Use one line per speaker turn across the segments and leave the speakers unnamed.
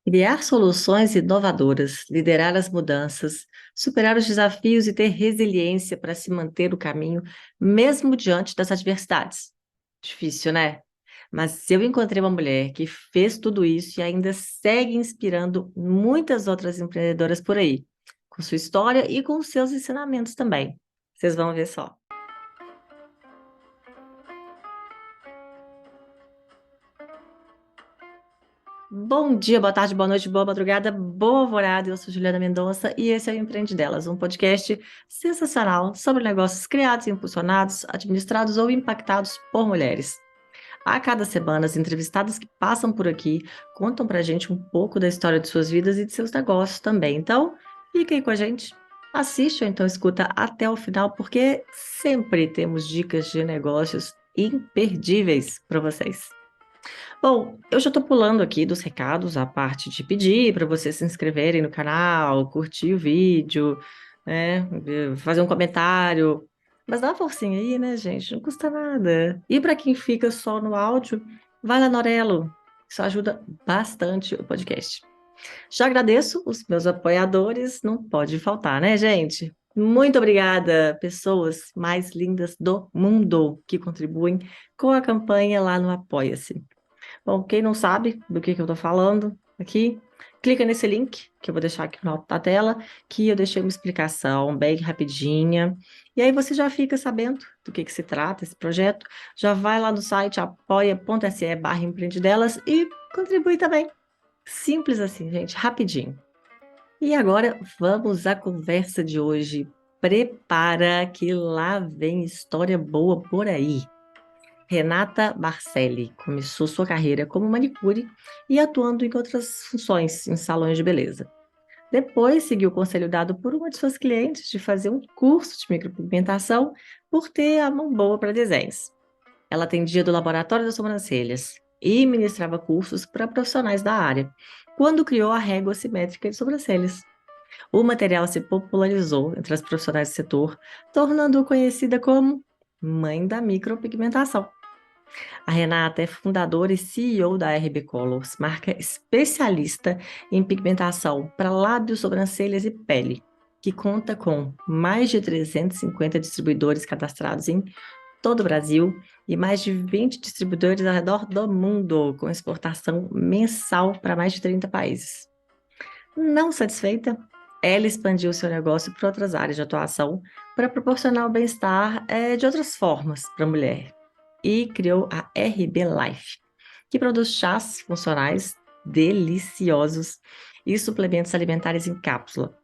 Criar soluções inovadoras, liderar as mudanças, superar os desafios e ter resiliência para se manter no caminho, mesmo diante das adversidades. Difícil, né? Mas eu encontrei uma mulher que fez tudo isso e ainda segue inspirando muitas outras empreendedoras por aí, com sua história e com seus ensinamentos também. Vocês vão ver só. Bom dia, boa tarde, boa noite, boa madrugada, boa alvorada. Eu sou Juliana Mendonça e esse é o Empreende Delas, um podcast sensacional sobre negócios criados, impulsionados, administrados ou impactados por mulheres. A cada semana, as entrevistadas que passam por aqui contam pra gente um pouco da história de suas vidas e de seus negócios também. Então, fica aí com a gente, assiste ou então escuta até o final, porque sempre temos dicas de negócios imperdíveis para vocês. Bom, eu já estou pulando aqui dos recados a parte de pedir para vocês se inscreverem no canal, curtir o vídeo, né, fazer um comentário. Mas dá uma forcinha aí, né, gente? Não custa nada. E para quem fica só no áudio, vai lá no Orelo. Isso ajuda bastante o podcast. Já agradeço os meus apoiadores, não pode faltar, né, gente? Muito obrigada, pessoas mais lindas do mundo que contribuem com a campanha lá no Apoia-se. Bom, quem não sabe do que eu estou falando aqui, clica nesse link que eu vou deixar aqui no alto da tela, que eu deixei uma explicação bem rapidinha. E aí você já fica sabendo do que se trata esse projeto. Já vai lá no site apoia.se/empreendedelas e contribui também. Simples assim, gente, rapidinho. E agora vamos à conversa de hoje. Prepara que lá vem história boa por aí. Renata Barcelli começou sua carreira como manicure e atuando em outras funções em salões de beleza. Depois seguiu o conselho dado por uma de suas clientes de fazer um curso de micropigmentação por ter a mão boa para desenhos. Ela atendia do laboratório das sobrancelhas e ministrava cursos para profissionais da área, quando criou a régua simétrica de sobrancelhas. O material se popularizou entre as profissionais do setor, tornando-o conhecida como mãe da micropigmentação. A Renata é fundadora e CEO da RB Colors, marca especialista em pigmentação para lábios, sobrancelhas e pele, que conta com mais de 350 distribuidores cadastrados em todo o Brasil e mais de 20 distribuidores ao redor do mundo, com exportação mensal para mais de 30 países. Não satisfeita, ela expandiu seu negócio para outras áreas de atuação para proporcionar o bem-estar de outras formas para a mulher e criou a RB Life, que produz chás funcionais deliciosos e suplementos alimentares em cápsula.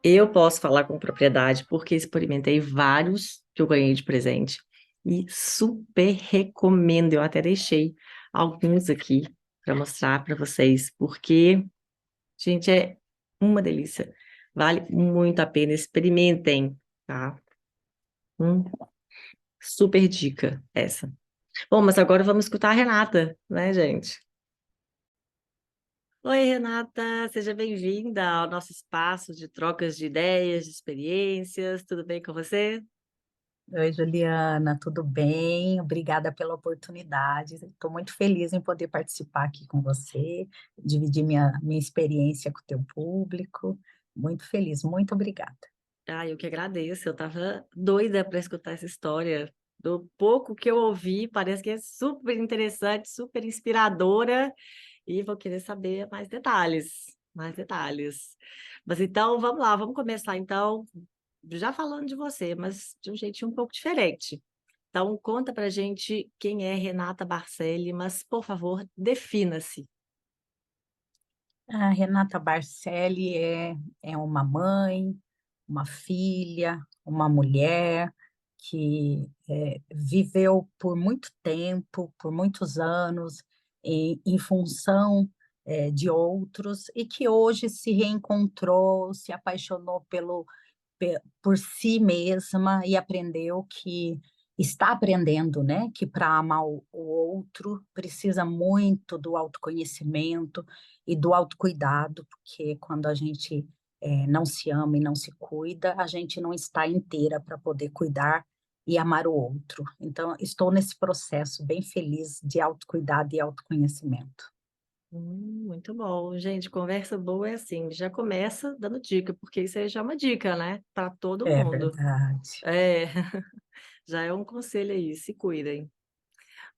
Eu posso falar com propriedade porque experimentei vários que eu ganhei de presente e super recomendo. Eu até deixei alguns aqui para mostrar para vocês, porque, gente, é uma delícia. Vale muito a pena. Experimentem, tá? Hum, super dica essa. Bom, mas agora vamos escutar a Renata, né, gente? Oi, Renata, seja bem-vinda ao nosso espaço de trocas de ideias, de experiências. Tudo bem com você?
Oi, Juliana, tudo bem? Obrigada pela oportunidade. Estou muito feliz em poder participar aqui com você, dividir minha experiência com o teu público. Muito feliz, muito obrigada.
Ah, eu que agradeço. Eu estava doida para escutar essa história. Do pouco que eu ouvi, parece que é super interessante, super inspiradora, e vou querer saber mais detalhes, mais detalhes. Mas então, vamos lá, vamos começar então, já falando de você, mas de um jeitinho um pouco diferente. Então, conta pra gente quem é Renata Barcelli, mas, por favor, defina-se.
A Renata Barcelli é uma mãe, uma filha, uma mulher que viveu por muito tempo, por muitos anos, em função de outros e que hoje se reencontrou, se apaixonou por si mesma e aprendeu que está aprendendo, né? Que para amar o outro precisa muito do autoconhecimento e do autocuidado, porque quando a gente não se ama e não se cuida, a gente não está inteira para poder cuidar e amar o outro. Então, estou nesse processo bem feliz de autocuidado e autoconhecimento.
Muito bom. Gente, conversa boa é assim, já começa dando dica, porque isso aí já é uma dica, né? Para todo
É
mundo.
verdade.
É, já é um conselho aí, se cuidem.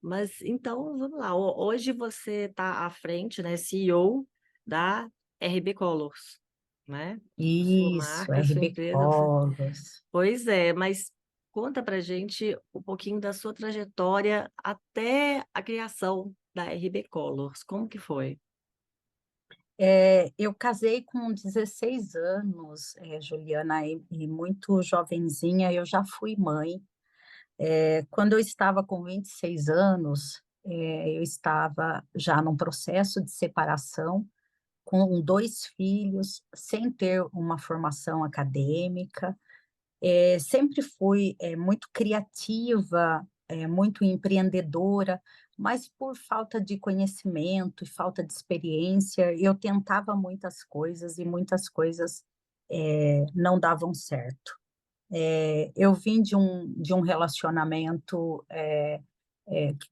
Mas então, vamos lá. Hoje você está à frente, né? CEO da RB Colors, né? Sua
Isso,
marca, sua
RB
empresa.
Colors.
Pois é, mas conta pra gente um pouquinho da sua trajetória até a criação da RB Colors. Como que foi?
Eu casei com 16 anos, Juliana, e muito jovenzinha eu já fui mãe. Quando eu estava com 26 anos, eu estava já num processo de separação, com dois filhos, sem ter uma formação acadêmica. Sempre fui muito criativa, muito empreendedora, mas por falta de conhecimento e falta de experiência, eu tentava muitas coisas e muitas coisas não davam certo. Eu vim de um relacionamento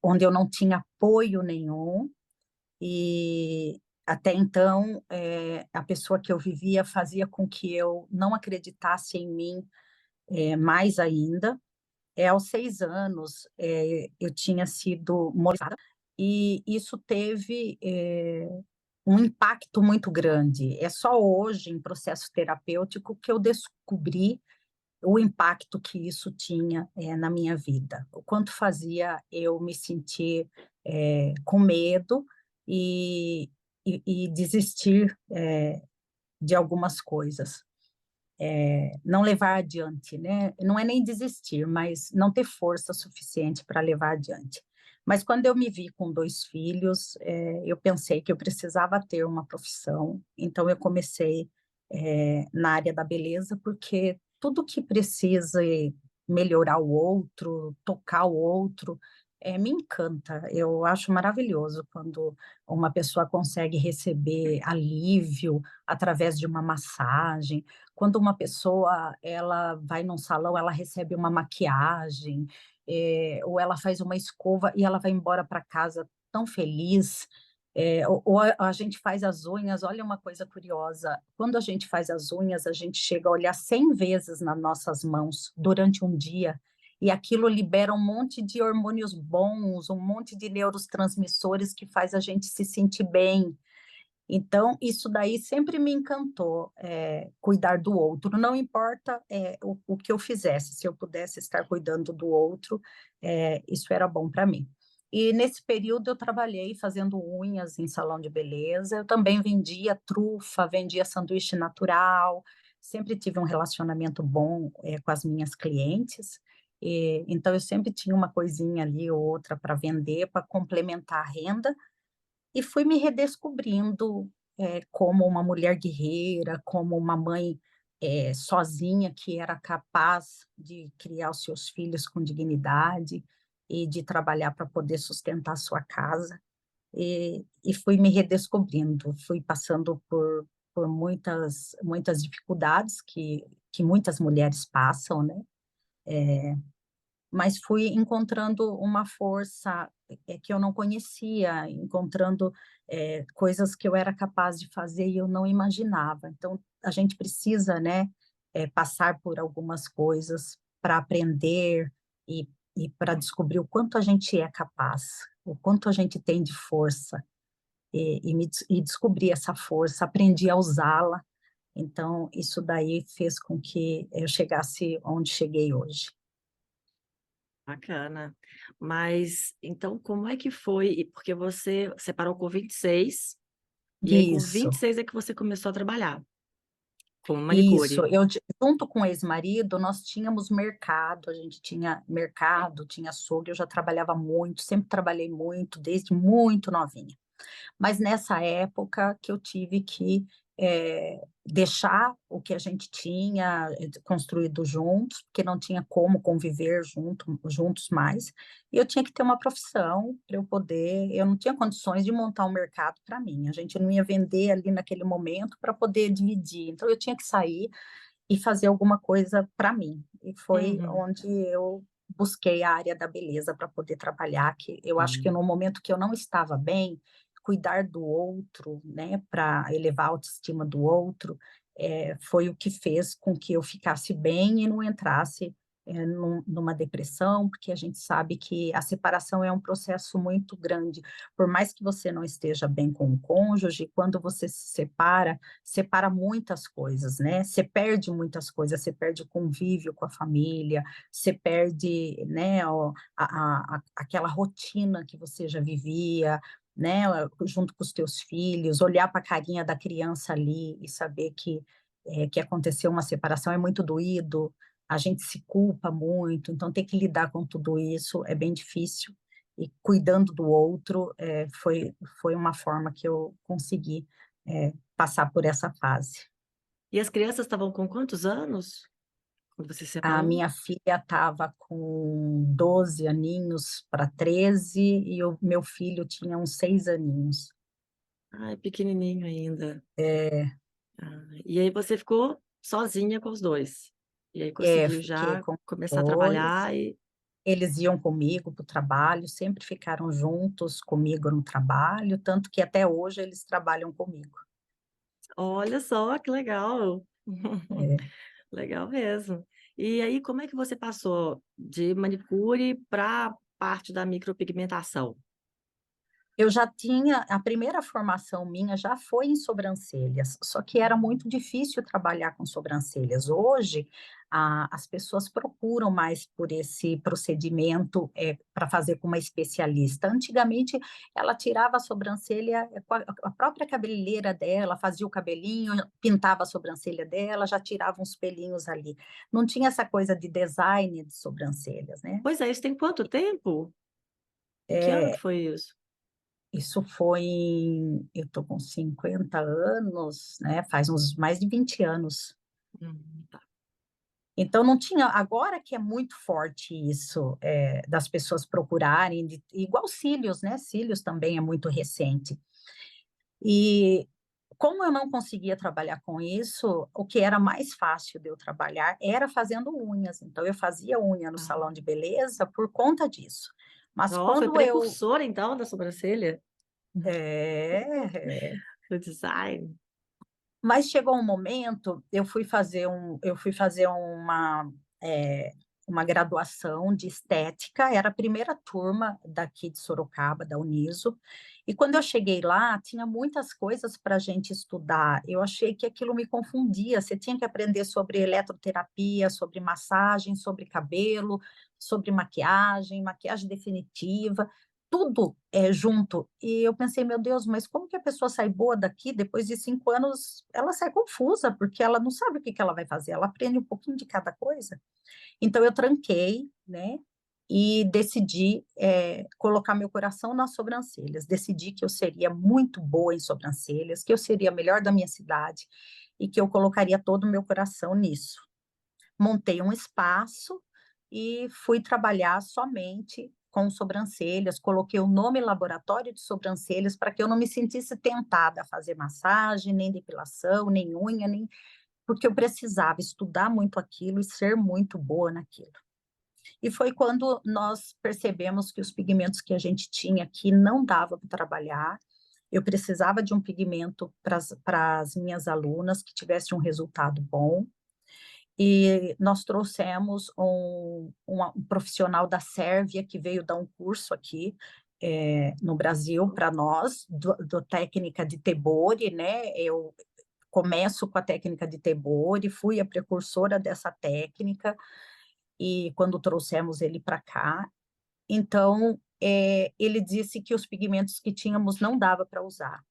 onde eu não tinha apoio nenhum, e até então a pessoa que eu vivia fazia com que eu não acreditasse em mim mais ainda. Aos 6 anos, eu tinha sido molestada, e isso teve um impacto muito grande. É só hoje, em processo terapêutico, que eu descobri o impacto que isso tinha na minha vida, o quanto fazia eu me sentir com medo e, e desistir de algumas coisas, não levar adiante, né? Não é nem desistir, mas não ter força suficiente para levar adiante. Mas quando eu me vi com dois filhos, eu pensei que eu precisava ter uma profissão, então eu comecei na área da beleza, porque tudo que precisa melhorar o outro, tocar o outro, me encanta. Eu acho maravilhoso quando uma pessoa consegue receber alívio através de uma massagem, quando uma pessoa ela vai num salão, ela recebe uma maquiagem, ou ela faz uma escova e ela vai embora para casa tão feliz. Ou a gente faz as unhas, olha uma coisa curiosa, quando a gente faz as unhas, a gente chega a olhar 100 vezes nas nossas mãos durante um dia, e aquilo libera um monte de hormônios bons, um monte de neurotransmissores que faz a gente se sentir bem. Então, isso daí sempre me encantou, cuidar do outro. Não importa, o que eu fizesse, se eu pudesse estar cuidando do outro, isso era bom para mim. E nesse período eu trabalhei fazendo unhas em salão de beleza. Eu também vendia trufa, vendia sanduíche natural. Sempre tive um relacionamento bom, com as minhas clientes. Então, eu sempre tinha uma coisinha ali ou outra para vender, para complementar a renda, e fui me redescobrindo como uma mulher guerreira, como uma mãe sozinha que era capaz de criar os seus filhos com dignidade e de trabalhar para poder sustentar a sua casa. E fui me redescobrindo, fui passando por muitas dificuldades que muitas mulheres passam, né? Mas fui encontrando uma força que eu não conhecia, encontrando coisas que eu era capaz de fazer e eu não imaginava. Então, a gente precisa, né, passar por algumas coisas para aprender e para descobrir o quanto a gente é capaz, o quanto a gente tem de força, e descobri essa força, aprendi a usá-la. Então, isso daí fez com que eu chegasse onde cheguei hoje.
Bacana. Mas então, como é que foi? Porque você separou com 26, e aí com vinte e
Isso.
seis é que você começou a trabalhar como
Isso,
manicure.
junto com o ex-marido, nós tínhamos mercado, a gente tinha mercado, tinha açougue, eu já trabalhava muito, sempre trabalhei muito, desde muito novinha. Mas nessa época que eu tive que deixar o que a gente tinha construído juntos, porque não tinha como conviver juntos mais, e eu tinha que ter uma profissão para eu poder, eu não tinha condições de montar um mercado para mim, a gente não ia vender ali naquele momento para poder dividir, então eu tinha que sair e fazer alguma coisa para mim, e foi
Uhum.
onde eu busquei a área da beleza para poder trabalhar, que eu acho que no momento que eu não estava bem, cuidar do outro, né, para elevar a autoestima do outro, foi o que fez com que eu ficasse bem e não entrasse numa depressão, porque a gente sabe que a separação é um processo muito grande. Por mais que você não esteja bem com o cônjuge, quando você se separa, separa muitas coisas, né? Você perde muitas coisas, você perde o convívio com a família, você perde, né, aquela rotina que você já vivia, né, junto com os teus filhos, olhar para a carinha da criança ali e saber que aconteceu uma separação é muito doído, a gente se culpa muito, então ter que lidar com tudo isso é bem difícil, e cuidando do outro foi uma forma que eu consegui passar por essa fase.
E as crianças estavam com quantos anos quando você se
A
separou?
minha filha estava com 12 aninhos para 13 e o meu filho tinha uns 6 aninhos.
Ai, pequenininho ainda.
É,
Ah, e aí você ficou sozinha com os dois. E aí conseguiu
fiquei
já
com
começar a
dois.
trabalhar e
Eles iam comigo para o trabalho, sempre ficaram juntos comigo no trabalho, tanto que até hoje eles trabalham comigo.
olha só que legal.
É,
Legal mesmo. E aí, como é que você passou de manicure para parte da micropigmentação?
eu já tinha, a primeira formação minha já foi em sobrancelhas, só que era muito difícil trabalhar com sobrancelhas. Hoje, as pessoas procuram mais por esse procedimento para fazer com uma especialista. Antigamente, ela tirava a sobrancelha com a própria cabeleireira dela, fazia o cabelinho, pintava a sobrancelha dela, já tirava uns pelinhos ali. Não tinha essa coisa de design de sobrancelhas, né?
Pois é, isso tem quanto tempo? Em que ano que
É,
foi isso?
Isso foi eu tô com 50 anos, né? Faz uns mais de 20 anos.
Tá.
Então não tinha, agora que é muito forte isso, das pessoas procurarem, igual cílios, né? Cílios também é muito recente. E como eu não conseguia trabalhar com isso, o que era mais fácil de eu trabalhar era fazendo unhas. Então eu fazia unha no
Ah.
salão de beleza por conta disso. Mas
Ó, foi
quando eu
precursora, então, da sobrancelha,
é,
do design.
Mas chegou um momento, eu fui fazer uma graduação de estética, era a primeira turma daqui de Sorocaba, da Uniso, e quando eu cheguei lá, tinha muitas coisas para a gente estudar. Eu achei que aquilo me confundia. Você tinha que aprender sobre eletroterapia, sobre massagem, sobre cabelo, sobre maquiagem, maquiagem definitiva tudo junto. E eu pensei, meu Deus, mas como que a pessoa sai boa daqui depois de 5 anos? Ela sai confusa, porque ela não sabe o que que ela vai fazer, ela aprende um pouquinho de cada coisa. Então eu tranquei, né? E decidi colocar meu coração nas sobrancelhas. Decidi que eu seria muito boa em sobrancelhas, que eu seria a melhor da minha cidade e que eu colocaria todo o meu coração nisso. Montei um espaço e fui trabalhar somente com sobrancelhas, coloquei o nome laboratório de sobrancelhas para que eu não me sentisse tentada a fazer massagem, nem depilação, nem unha, nem porque eu precisava estudar muito aquilo e ser muito boa naquilo. E foi quando nós percebemos que os pigmentos que a gente tinha aqui não dava para trabalhar. Eu precisava de um pigmento para as minhas alunas que tivesse um resultado bom e nós trouxemos um profissional da Sérvia que veio dar um curso aqui no Brasil para nós, do técnica de Tebori, né? Eu começo com a técnica de Tebori, fui a precursora dessa técnica, e quando trouxemos ele para cá, então ele disse que os pigmentos que tínhamos não dava para usar.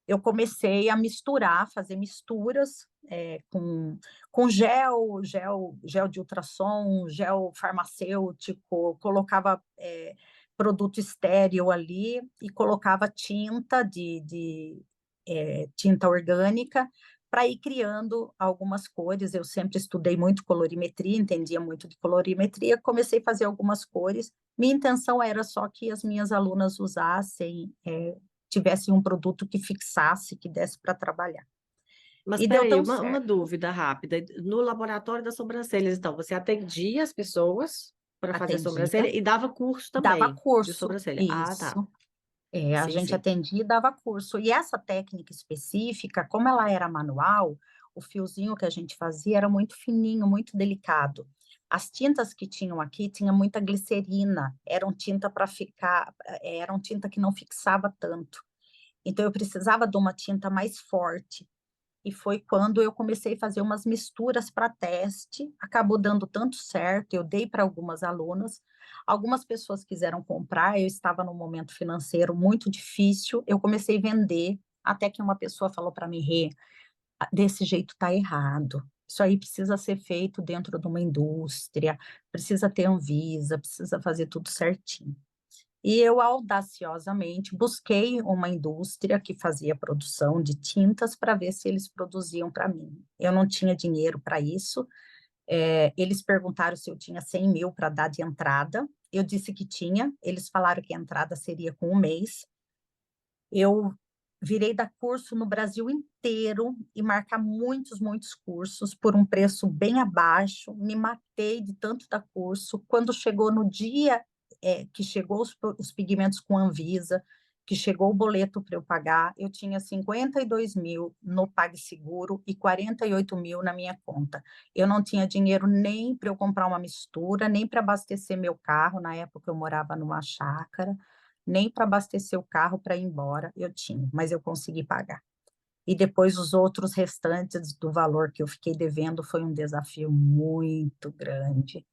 Eu comecei a misturar, fazer misturas com gel de ultrassom, gel farmacêutico, colocava produto estéril ali e colocava tinta tinta orgânica para ir criando algumas cores. Eu sempre estudei muito colorimetria, entendia muito de colorimetria, comecei a fazer algumas cores. Minha intenção era só que as minhas alunas usassem tivessem um produto que fixasse, que desse para trabalhar.
Mas
E
espera
deu
aí,
tão
uma
certo.
dúvida rápida. No laboratório das sobrancelhas, então, você atendia as pessoas para fazer sobrancelha
Atendia,
e dava curso
dava
também de
curso,
sobrancelha. Ah, tá.
isso. A
Sim,
gente
sim.
atendia e dava curso. E essa técnica específica, como ela era manual, o fiozinho que a gente fazia era muito fininho, muito delicado. As tintas que tinham aqui tinha muita glicerina, eram tinta para ficar, eram tinta que não fixava tanto. Então eu precisava de uma tinta mais forte. E foi quando eu comecei a fazer umas misturas para teste, acabou dando tanto certo, eu dei para algumas alunas, algumas pessoas quiseram comprar, eu estava num momento financeiro muito difícil, eu comecei a vender, até que uma pessoa falou para mim: Rê, desse jeito tá errado. Isso aí precisa ser feito dentro de uma indústria, precisa ter Anvisa, precisa fazer tudo certinho. E eu audaciosamente busquei uma indústria que fazia produção de tintas para ver se eles produziam para mim. Eu não tinha dinheiro para isso. Eles perguntaram se eu tinha 100 mil para dar de entrada. Eu disse que tinha. Eles falaram que a entrada seria com um mês. Eu virei dar curso no Brasil inteiro e marcar muitos, muitos cursos por um preço bem abaixo. Me matei de tanto dar curso. Quando chegou no dia que chegou os pigmentos com Anvisa, que chegou o boleto para eu pagar, eu tinha 52 mil no PagSeguro e 48 mil na minha conta. Eu não tinha dinheiro nem para eu comprar uma mistura, nem para abastecer meu carro. Na época eu morava numa chácara, nem para abastecer o carro para ir embora eu tinha, mas eu consegui pagar. E depois os outros restantes do valor que eu fiquei devendo foi um desafio muito grande,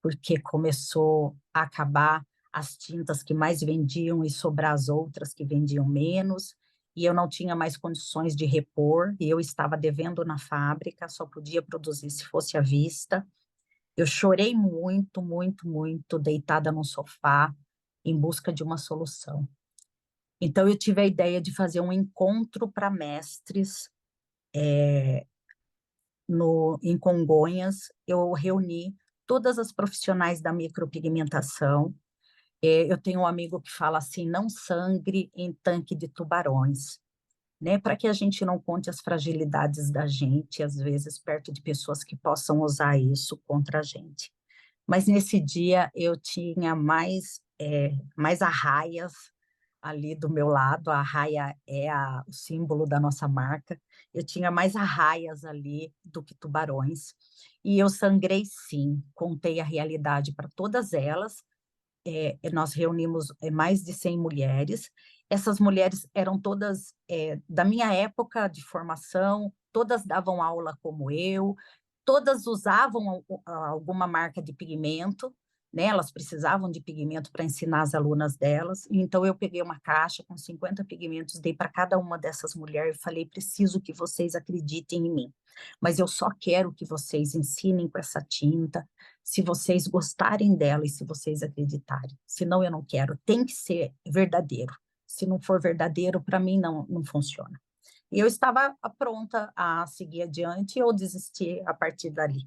porque começou a acabar as tintas que mais vendiam e sobrar as outras que vendiam menos, e eu não tinha mais condições de repor, e eu estava devendo na fábrica, só podia produzir se fosse à vista. Eu chorei muito, muito, muito, deitada no sofá, em busca de uma solução. Então, eu tive a ideia de fazer um encontro para mestres em Congonhas. Eu reuni todas as profissionais da micropigmentação. Eu tenho um amigo que fala assim: não sangre em tanque de tubarões, né? Para que a gente não conte as fragilidades da gente, às vezes, perto de pessoas que possam usar isso contra a gente. Mas nesse dia eu tinha mais arraias ali do meu lado, a arraia é o símbolo da nossa marca. Eu tinha mais arraias ali do que tubarões. E eu sangrei sim, contei a realidade para todas elas. Nós reunimos mais de 100 mulheres. Essas mulheres eram todas da minha época de formação, todas davam aula como eu, todas usavam alguma marca de pigmento, né? Elas precisavam de pigmento para ensinar as alunas delas. Então, eu peguei uma caixa com 50 pigmentos, dei para cada uma dessas mulheres e falei: preciso que vocês acreditem em mim, mas eu só quero que vocês ensinem com essa tinta, se vocês gostarem dela e se vocês acreditarem. Senão, eu não quero. Tem que ser verdadeiro. Se não for verdadeiro, para mim não funciona. E eu estava pronta a seguir adiante ou desistir a partir dali.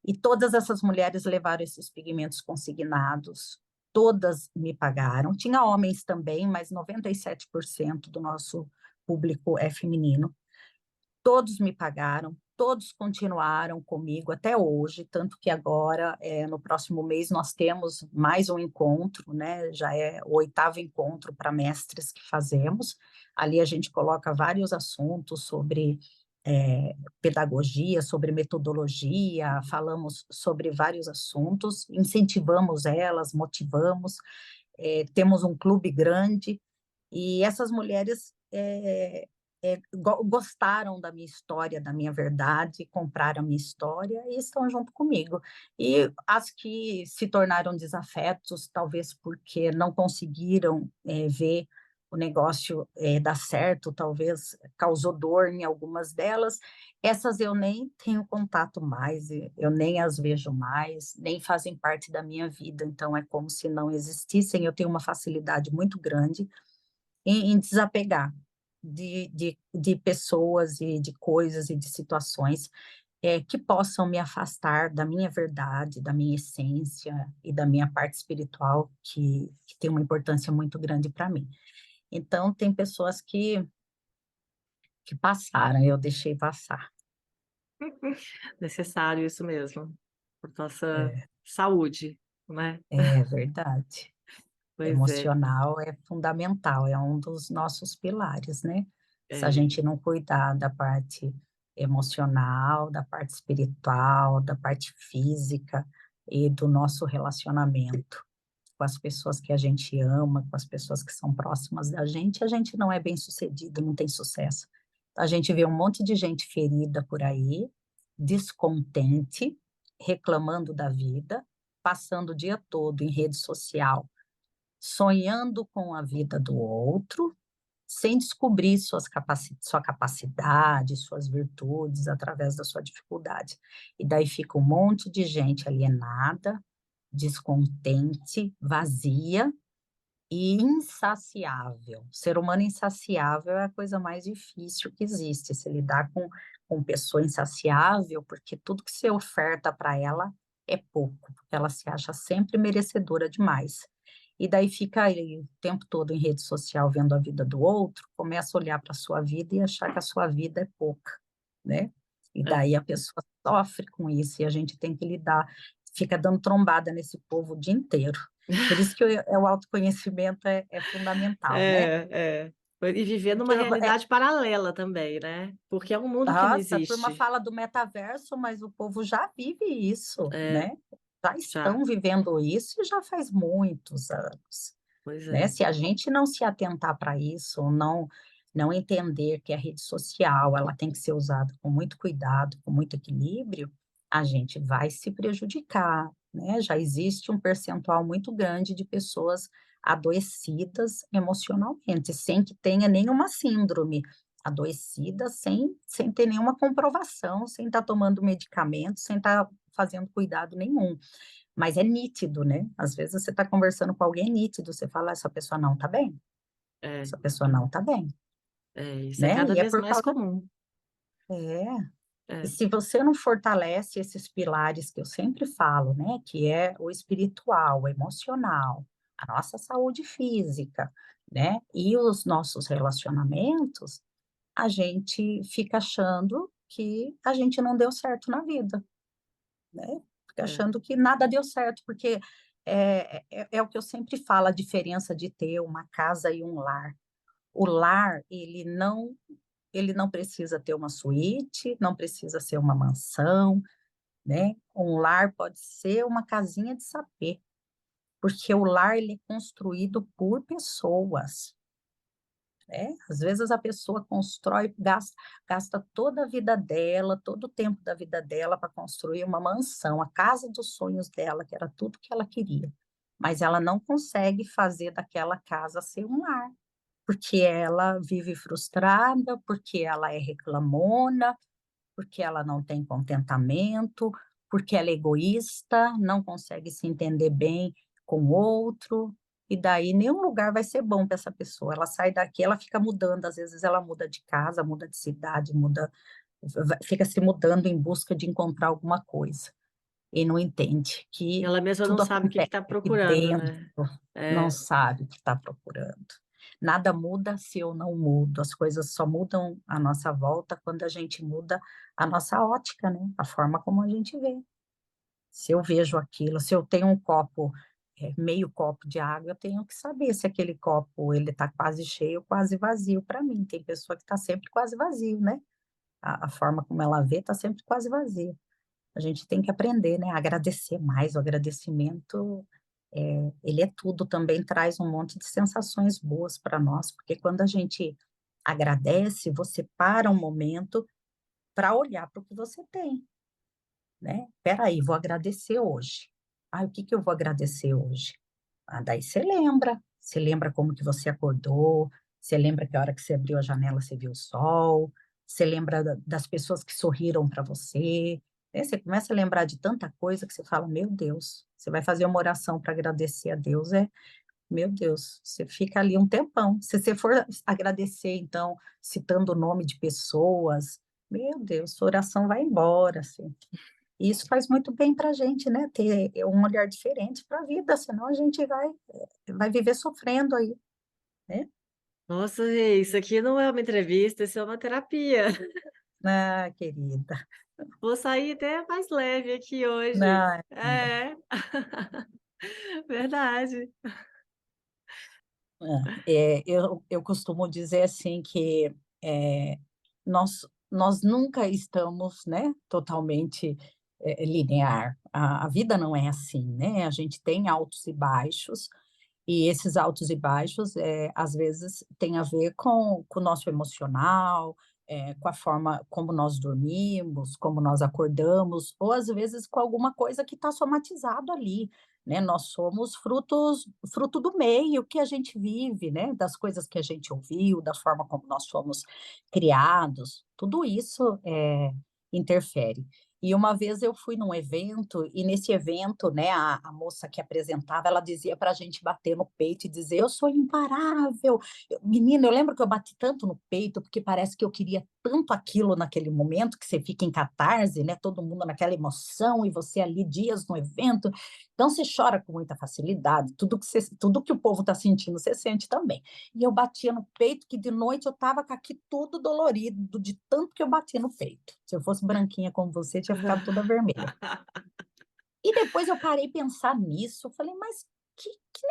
E todas essas mulheres levaram esses pigmentos consignados, todas me pagaram. Tinha homens também, mas 97% do nosso público é feminino. Todos me pagaram, todos continuaram comigo até hoje, tanto que agora, no próximo mês, nós temos mais um encontro, né? Já é o 8º encontro para mestres que fazemos. Ali a gente coloca vários assuntos sobre pedagogia, sobre metodologia, falamos sobre vários assuntos, incentivamos elas, motivamos, temos um clube grande, e essas mulheres gostaram da minha história, da minha verdade, compraram a minha história e estão junto comigo. E as que se tornaram desafetos, talvez porque não conseguiram ver o negócio dar certo, talvez causou dor em algumas delas, essas eu nem tenho contato mais, eu nem as vejo mais, nem fazem parte da minha vida, então é como se não existissem. Eu tenho uma facilidade muito grande em desapegar de pessoas e de coisas e de situações que possam me afastar da minha verdade, da minha essência e da minha parte espiritual, que tem uma importância muito grande para mim. Então, tem pessoas que passaram, eu deixei passar.
Necessário isso mesmo, por nossa
É,
saúde, né?
é verdade.
Pois é,
Emocional é fundamental, é um dos nossos pilares, né? Se a
é,
gente não cuidar da parte emocional, da parte espiritual, da parte física e do nosso relacionamento com as pessoas que a gente ama, com as pessoas que são próximas da gente, a gente não é bem-sucedido, não tem sucesso. A gente vê um monte de gente ferida por aí, descontente, reclamando da vida, passando o dia todo em rede social sonhando com a vida do outro, sem descobrir sua capacidade, suas virtudes através da sua dificuldade. E daí fica um monte de gente alienada, descontente, vazia e insaciável. O ser humano insaciável é a coisa mais difícil que existe, se lidar com pessoa insaciável, porque tudo que você oferta para ela é pouco, porque ela se acha sempre merecedora demais. E daí fica aí o tempo todo em rede social vendo a vida do outro, começa a olhar para a sua vida e achar que a sua vida é pouca, né? E
é,
daí a pessoa sofre com isso e a gente tem que lidar, fica dando trombada nesse povo o dia inteiro. Por isso que o autoconhecimento é fundamental, né?
é, é. E viver
Porque,
numa realidade paralela também, né? Porque é um mundo que não
nossa, a turma
existe.
fala do metaverso, mas o povo já vive isso,
É,
né? Já
já,
estão vivendo isso e já faz muitos anos,
pois
né?
é,
Se a gente não se atentar para isso, não entender que a rede social ela tem que ser usada com muito cuidado, com muito equilíbrio, a gente vai se prejudicar, né? Já existe um percentual muito grande de pessoas adoecidas emocionalmente, sem que tenha nenhuma síndrome, adoecidas sem ter nenhuma comprovação, sem estar tomando medicamento, sem estar fazendo cuidado nenhum. Mas é nítido, né? Às vezes você está conversando com alguém, é nítido, você fala, essa pessoa não está bem,
é,
essa pessoa não está bem,
isso é
né?
cada
E é
vez
por
mais
causa.
comum.
É. E
É,
se você não fortalece esses pilares que eu sempre falo, né? Que é o espiritual, o emocional, a nossa saúde física, né? E os nossos relacionamentos, a gente fica achando que a gente não deu certo na vida, né? Fica
é,
achando que nada deu certo, porque é o que eu sempre falo, a diferença de ter uma casa e um lar. O lar, ele não precisa ter uma suíte, não precisa ser uma mansão, né? Um lar pode ser uma casinha de sapê, porque o lar ele é construído por pessoas, né? Às vezes a pessoa constrói, gasta toda a vida dela, todo o tempo da vida dela para construir uma mansão, a casa dos sonhos dela, que era tudo que ela queria. Mas ela não consegue fazer daquela casa ser um lar, porque ela vive frustrada, porque ela é reclamona, porque ela não tem contentamento, porque ela é egoísta, não consegue se entender bem com o outro, e daí nenhum lugar vai ser bom para essa pessoa. Ela sai daqui, ela fica mudando, às vezes ela muda de casa, muda de cidade, muda, fica se mudando em busca de encontrar alguma coisa. E não entende que
ela mesma não
tudo
sabe o que
acontece
está
aqui
procurando,
dentro,
né?
não
É,
sabe o que está procurando. Nada muda se eu não mudo, as coisas só mudam à nossa volta quando a gente muda a nossa ótica, né? A forma como a gente vê. Se eu vejo aquilo, se eu tenho um copo, meio copo de água, eu tenho que saber se aquele copo ele está quase cheio ou quase vazio para mim. Tem pessoa que está sempre quase vazio, né? A forma como ela vê está sempre quase vazio. A gente tem que aprender, né? A agradecer mais. O agradecimento, ele é tudo, também traz um monte de sensações boas para nós, porque quando a gente agradece, você para um momento para olhar para o que você tem, né? Peraí, vou agradecer hoje. Ah, o que que eu vou agradecer hoje? Ah, daí você lembra como que você acordou, você lembra que a hora que você abriu a janela você viu o sol, você lembra das pessoas que sorriram para você, né? Você começa a lembrar de tanta coisa que você fala, meu Deus, você vai fazer uma oração para agradecer a Deus, meu Deus, você fica ali um tempão. Se você for agradecer, então, citando o nome de pessoas, meu Deus, sua oração vai embora, assim. E isso faz muito bem para a gente, né? Ter um olhar diferente para a vida, senão a gente vai viver sofrendo aí, né?
nossa, Rê, isso aqui não é uma entrevista, isso é uma terapia.
Ah, querida.
Vou sair até mais leve aqui hoje.
Ah,
É, verdade.
Eu costumo dizer assim que é, nós nunca estamos, né, totalmente linear. A vida não é assim, né? A gente tem altos e baixos, e esses altos e baixos, às vezes, tem a ver com o nosso emocional, com a forma como nós dormimos, como nós acordamos, ou às vezes com alguma coisa que está somatizado ali, né? Nós somos fruto do meio que a gente vive, né? Das coisas que a gente ouviu, da forma como nós fomos criados, tudo isso interfere. E uma vez eu fui num evento, e nesse evento, né, a moça que apresentava, ela dizia para a gente bater no peito e dizer: Eu sou imparável. Menina, eu lembro que eu bati tanto no peito, porque parece que eu queria tanto aquilo naquele momento, que você fica em catarse, né, todo mundo naquela emoção, e você ali dias no evento. Então você chora com muita facilidade, tudo que o povo está sentindo, você sente também. E eu batia no peito, que de noite eu estava com aqui tudo dolorido, de tanto que eu batia no peito. Se eu fosse branquinha como você, tinha ficado toda vermelha. E depois eu parei pensar nisso, eu falei, mas que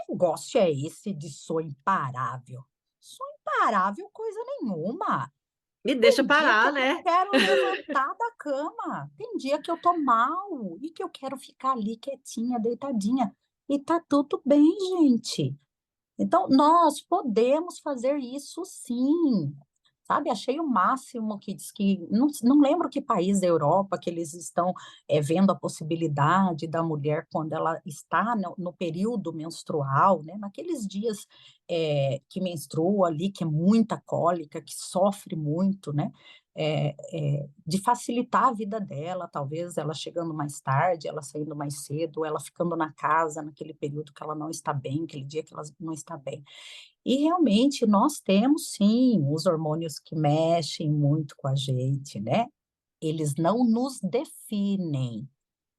negócio é esse de sou imparável? Sou imparável coisa nenhuma.
Me deixa
Tem dia que
parar,
eu não
né?
quero levantar da cama, tem dia que eu tô mal e que eu quero ficar ali quietinha, deitadinha. E tá tudo bem, gente. Então, nós podemos fazer isso sim, sabe? Achei o máximo que diz que, não lembro que país da Europa que eles estão vendo a possibilidade da mulher, quando ela está no período menstrual, né? Naqueles dias que menstrua ali, que é muita cólica, que sofre muito, né? De facilitar a vida dela, talvez ela chegando mais tarde, ela saindo mais cedo, ela ficando na casa naquele período que ela não está bem, aquele dia que ela não está bem. E realmente nós temos sim os hormônios que mexem muito com a gente, né? Eles não nos definem,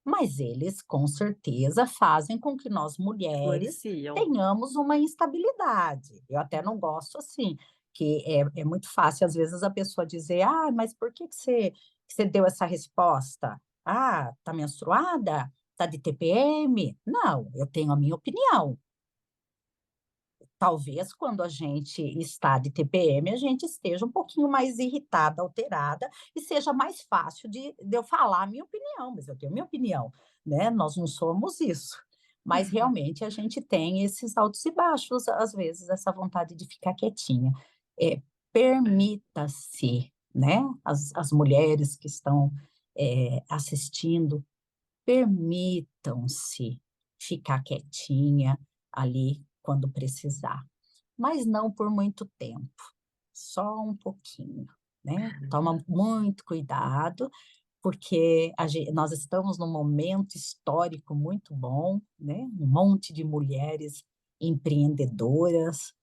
mas eles com certeza fazem com que nós mulheres
Influenciam.
tenhamos uma instabilidade. Eu até não gosto assim, que é muito fácil às vezes a pessoa dizer: "Ah, mas por que você deu essa resposta? Ah, tá menstruada? Tá de TPM?" Não, eu tenho a minha opinião. Talvez quando a gente está de TPM, a gente esteja um pouquinho mais irritada, alterada, e seja mais fácil de eu falar a minha opinião, mas eu tenho minha opinião, né? Nós não somos isso. Mas realmente a gente tem esses altos e baixos, às vezes, essa vontade de ficar quietinha. É, permita-se, né? As mulheres que estão assistindo, permitam-se ficar quietinha ali quando precisar, mas não por muito tempo, só um pouquinho, né? Toma muito cuidado, porque nós estamos num momento histórico muito bom, né? Um monte de mulheres empreendedoras,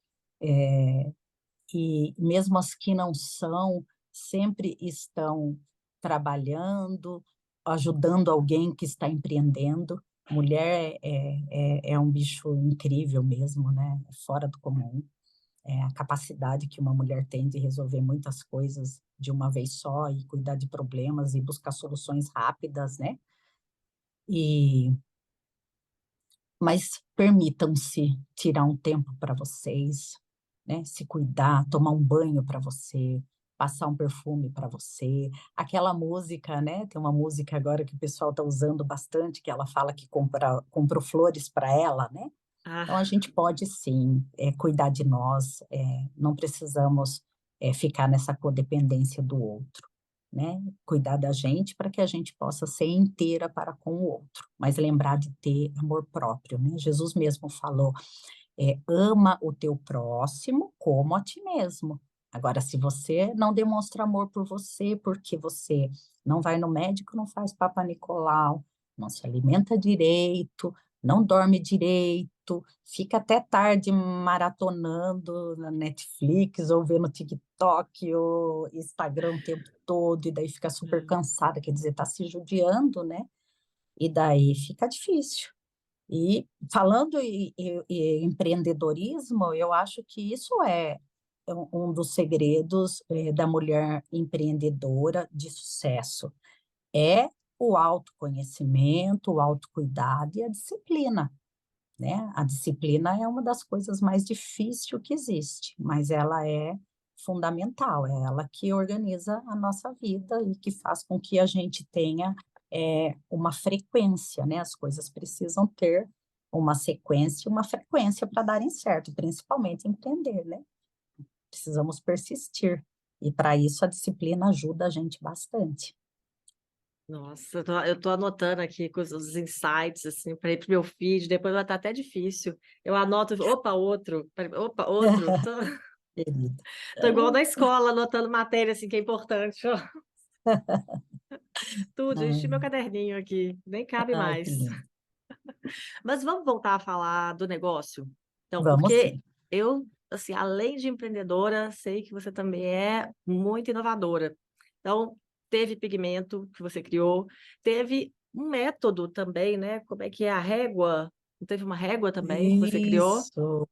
e mesmo as que não são, sempre estão trabalhando, ajudando alguém que está empreendendo. Mulher é um bicho incrível mesmo, né? É fora do comum. É a capacidade que uma mulher tem de resolver muitas coisas de uma vez só e cuidar de problemas e buscar soluções rápidas, né? E mas permitam-se tirar um tempo para vocês, né? Se cuidar, tomar um banho para você, passar um perfume para você. Aquela música, né? Tem uma música agora que o pessoal está usando bastante, que ela fala que comprou flores para ela, né? Então a
Ah,
gente pode sim cuidar de nós, não precisamos ficar nessa codependência do outro, né? Cuidar da gente para que a gente possa ser inteira para com o outro, mas lembrar de ter amor próprio, né? Jesus mesmo falou, ama o teu próximo como a ti mesmo. Agora, se você não demonstra amor por você, porque você não vai no médico, não faz Papa Nicolau, não se alimenta direito, não dorme direito, fica até tarde maratonando na Netflix ou vendo TikTok ou Instagram o tempo todo, e daí fica super cansada, quer dizer, tá se judiando, né? E daí fica difícil. E falando em empreendedorismo, eu acho que isso é um dos segredos da mulher empreendedora de sucesso. É o autoconhecimento, o autocuidado e a disciplina, né? A disciplina é uma das coisas mais difíceis que existe, mas ela é fundamental, é ela que organiza a nossa vida e que faz com que a gente tenha uma frequência, né? As coisas precisam ter uma sequência e uma frequência para darem certo, principalmente empreender, né? Precisamos persistir. E para isso a disciplina ajuda a gente bastante.
Nossa, eu tô anotando aqui os insights, assim, para ir pro meu feed, depois vai estar até difícil. Eu anoto, opa, outro, opa, outro.
Querida.
Tô igual na escola, anotando matéria, assim, que é importante, ó. Tudo, enchi meu
Ah,
caderninho aqui, nem cabe
ai, que
mais.
lindo.
Mas vamos voltar a falar do negócio? Então,
Vamos
porque
sim.
eu, assim, além de empreendedora, sei que você também é muito inovadora. Então, teve pigmento que você criou, teve um método também, né? Como é que é a régua? Não teve uma régua também que você criou?
Isso.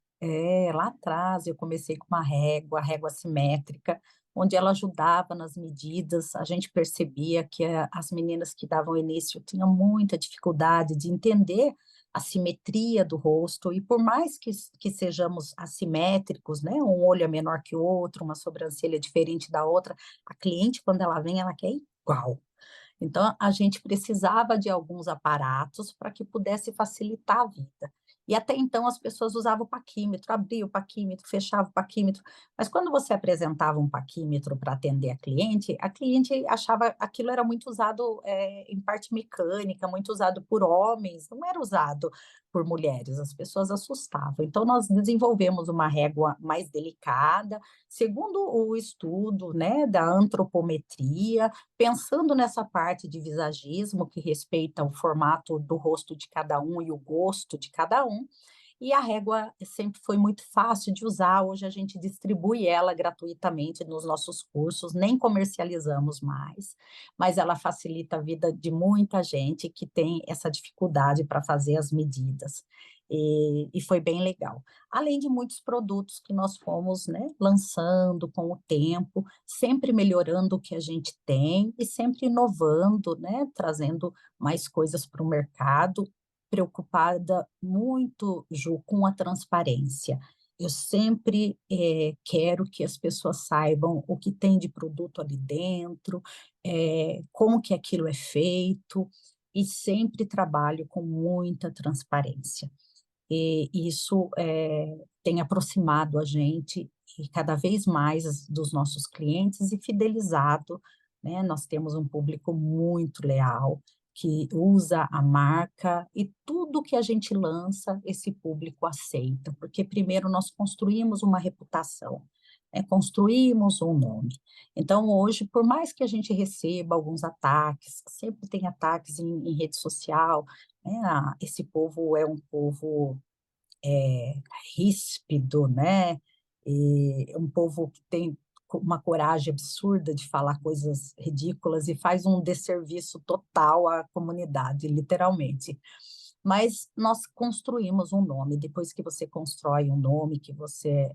Lá atrás eu comecei com uma régua, régua simétrica, onde ela ajudava nas medidas. A gente percebia que as meninas que davam início tinham muita dificuldade de entender a simetria do rosto, e por mais que sejamos assimétricos, né, um olho é menor que o outro, uma sobrancelha diferente da outra, a cliente, quando ela vem, ela quer igual. Então, a gente precisava de alguns aparatos para que pudesse facilitar a vida. E até então as pessoas usavam o paquímetro, abria o paquímetro, fechava o paquímetro. Mas quando você apresentava um paquímetro para atender a cliente achava aquilo era muito usado em parte mecânica, muito usado por homens, não era usado por mulheres, as pessoas assustavam. Então, nós desenvolvemos uma régua mais delicada, segundo o estudo, né, da antropometria, pensando nessa parte de visagismo que respeita o formato do rosto de cada um e o gosto de cada um, e a régua sempre foi muito fácil de usar. Hoje a gente distribui ela gratuitamente nos nossos cursos, nem comercializamos mais, mas ela facilita a vida de muita gente que tem essa dificuldade para fazer as medidas. E foi bem legal. Além de muitos produtos que nós fomos, né, lançando com o tempo, sempre melhorando o que a gente tem e sempre inovando, né, trazendo mais coisas para o mercado, preocupada muito, Ju, com a transparência. Eu sempre quero que as pessoas saibam o que tem de produto ali dentro, como que aquilo é feito, e sempre trabalho com muita transparência. E isso tem aproximado a gente e cada vez mais dos nossos clientes e fidelizado, né? Nós temos um público muito leal que usa a marca e tudo que a gente lança, esse público aceita, porque primeiro nós construímos uma reputação, né? Construímos um nome. Então, hoje, por mais que a gente receba alguns ataques, sempre tem ataques em rede social, né? Esse povo é um povo é, ríspido, né? E um povo que tem uma coragem absurda de falar coisas ridículas e faz um desserviço total à comunidade, literalmente. Mas nós construímos um nome. Depois que você constrói um nome, que você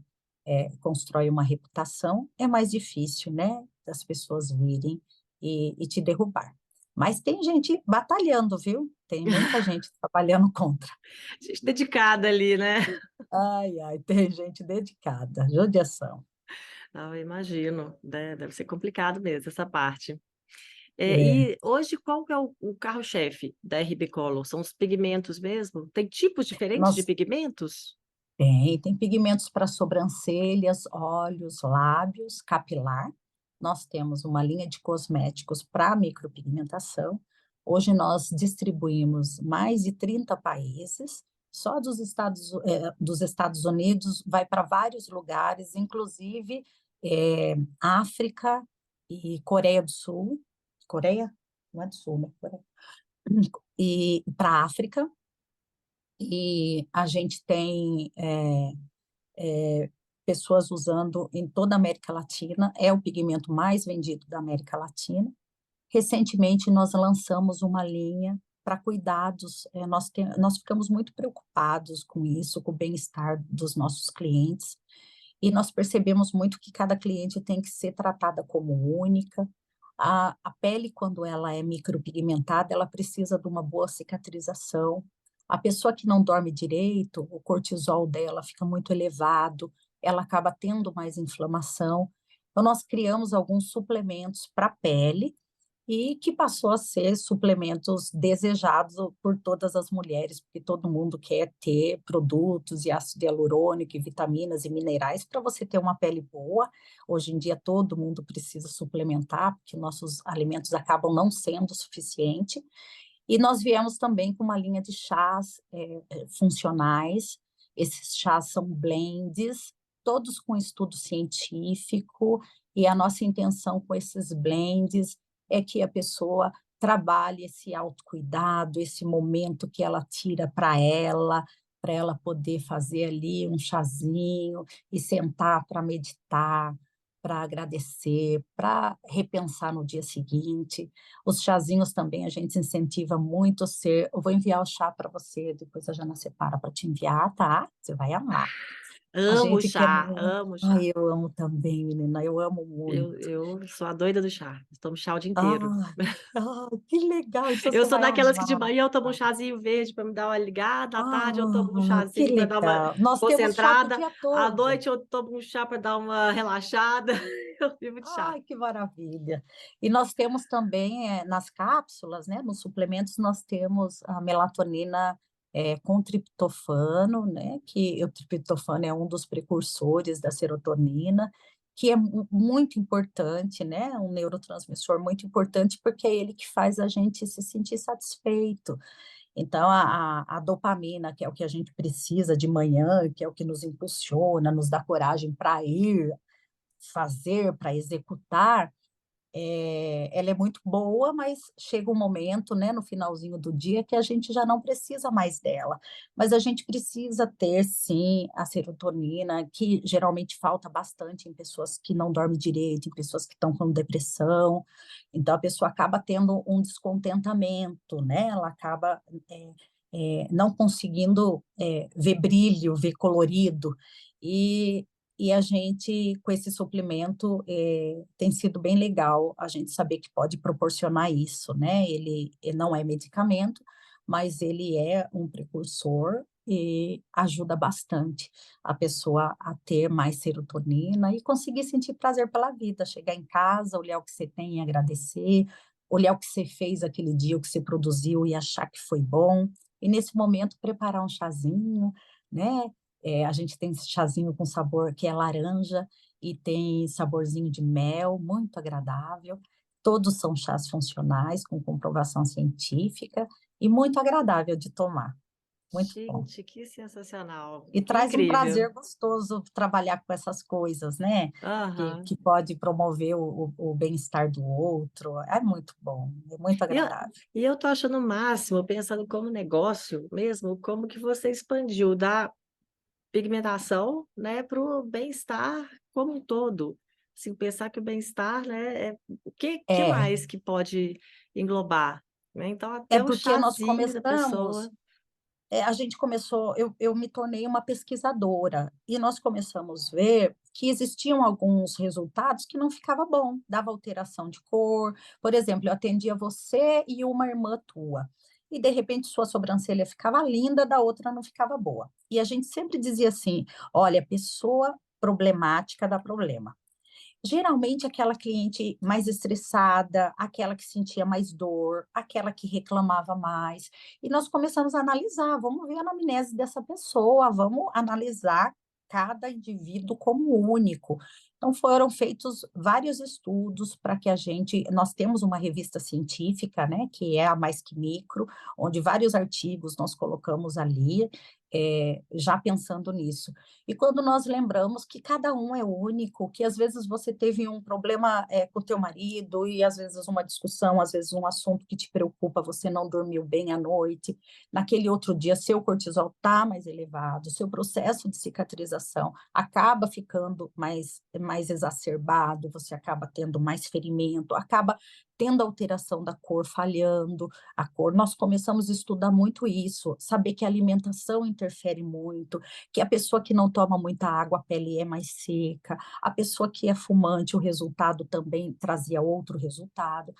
constrói uma reputação, é mais difícil, né? Das pessoas virem e te derrubar. Mas tem gente batalhando, viu? Tem muita gente trabalhando contra.
Gente dedicada ali, né?
Ai, ai, tem gente dedicada, judiação.
Não, eu imagino, né? Deve ser complicado mesmo essa parte.
É,
E hoje, qual que é o carro-chefe da RB Color? São os pigmentos mesmo? Tem tipos diferentes de
nós
pigmentos?
tem pigmentos para sobrancelhas, olhos, lábios, capilar. Nós temos uma linha de cosméticos para micropigmentação. Hoje nós distribuímos mais de 30 países. Só dos Estados Unidos vai para vários lugares, inclusive África e Coreia do Sul. Coreia? Não é do Sul, né? Coreia. E para a África, e a gente tem pessoas usando em toda a América Latina, é o pigmento mais vendido da América Latina. Recentemente, nós lançamos uma linha para cuidados, nós ficamos muito preocupados com isso, com o bem-estar dos nossos clientes, e nós percebemos muito que cada cliente tem que ser tratada como única. A pele, quando ela é micropigmentada, ela precisa de uma boa cicatrização. A pessoa que não dorme direito, o cortisol dela fica muito elevado, ela acaba tendo mais inflamação. Então, nós criamos alguns suplementos para a pele e que passou a ser suplementos desejados por todas as mulheres, porque todo mundo quer ter produtos e ácido hialurônico, e vitaminas e minerais para você ter uma pele boa. Hoje em dia todo mundo precisa suplementar, porque nossos alimentos acabam não sendo suficiente. E nós viemos também com uma linha de chás funcionais. Esses chás são blends, todos com estudo científico, e a nossa intenção com esses blends é que a pessoa trabalhe esse autocuidado, esse momento que ela tira para ela poder fazer ali um chazinho e sentar para meditar, para agradecer, para repensar no dia seguinte. Os chazinhos também a gente incentiva muito ser. Eu vou enviar o chá para você, depois a Jana separa para te enviar, tá? Você vai amar. A
Amo
gente quer
chá,
muito.
amo chá.
Ai, eu amo também, menina, eu amo muito.
Eu sou a doida do chá. Eu tomo chá o dia inteiro.
Ah, que legal, então
Eu
você
sou
vai
daquelas que de
amar.
manhã eu tomo um chazinho verde para me dar uma ligada, à tarde eu tomo um
Que
chazinho para dar uma
legal. Nós temos chá para o
concentrada,
dia
à
todo.
noite eu tomo um chá para dar uma relaxada. Eu vivo de chá.
Ai, que maravilha. E nós temos também, nas cápsulas, né, nos suplementos, nós temos a melatonina com triptofano, né, que o triptofano é um dos precursores da serotonina, que é muito importante, né, um neurotransmissor muito importante, porque é ele que faz a gente se sentir satisfeito. Então, a dopamina, que é o que a gente precisa de manhã, que é o que nos impulsiona, nos dá coragem para ir fazer, para executar, ela é muito boa, mas chega um momento, né, no finalzinho do dia, que a gente já não precisa mais dela. Mas a gente precisa ter, sim, a serotonina, que geralmente falta bastante em pessoas que não dormem direito, em pessoas que estão com depressão. Então, a pessoa acaba tendo um descontentamento, né? Ela acaba não conseguindo ver brilho, ver colorido. E e a gente, com esse suplemento, tem sido bem legal a gente saber que pode proporcionar isso, né? Ele não é medicamento, mas ele é um precursor e ajuda bastante a pessoa a ter mais serotonina e conseguir sentir prazer pela vida, chegar em casa, olhar o que você tem e agradecer, olhar o que você fez aquele dia, o que você produziu e achar que foi bom. E nesse momento preparar um chazinho, né? A gente tem esse chazinho com sabor que é laranja e tem saborzinho de mel, muito agradável. Todos são chás funcionais, com comprovação científica e muito agradável de tomar, muito bom.
Gente, que sensacional.
E
Que
traz um
incrível.
prazer gostoso trabalhar com essas coisas, né?
Aham.
Que pode promover o bem-estar do outro. É muito bom, é muito
E eu,
agradável.
e eu tô achando o máximo, pensando como negócio mesmo, como que você expandiu da pigmentação, né, para o bem-estar como um todo. Assim, pensar que o bem-estar, né, o que
É,
mais que pode englobar, né? Então,
é
até um
porque nós
chazinho da pessoa.
começamos. A gente começou, eu me tornei uma pesquisadora, e nós começamos a ver que existiam alguns resultados que não ficava bom, dava alteração de cor. Por exemplo, eu atendia você e uma irmã tua, e de repente sua sobrancelha ficava linda, da outra não ficava boa. E a gente sempre dizia assim: olha, pessoa problemática dá problema. Geralmente aquela cliente mais estressada, aquela que sentia mais dor, aquela que reclamava mais. E nós começamos a analisar, vamos ver a anamnese dessa pessoa, vamos analisar cada indivíduo como único. Então foram feitos vários estudos para que nós temos uma revista científica, né, que é a Mais Que Micro, onde vários artigos nós colocamos ali, já pensando nisso. E quando nós lembramos que cada um é único, que às vezes você teve um problema com o teu marido, e às vezes uma discussão, às vezes um assunto que te preocupa, você não dormiu bem à noite, naquele outro dia seu cortisol está mais elevado, seu processo de cicatrização acaba ficando mais exacerbado, você acaba tendo mais ferimento, acaba tendo alteração da cor, falhando a cor. Nós começamos a estudar muito isso, saber que a alimentação interfere muito, que a pessoa que não toma muita água, a pele é mais seca, a pessoa que é fumante, o resultado também trazia outro resultado.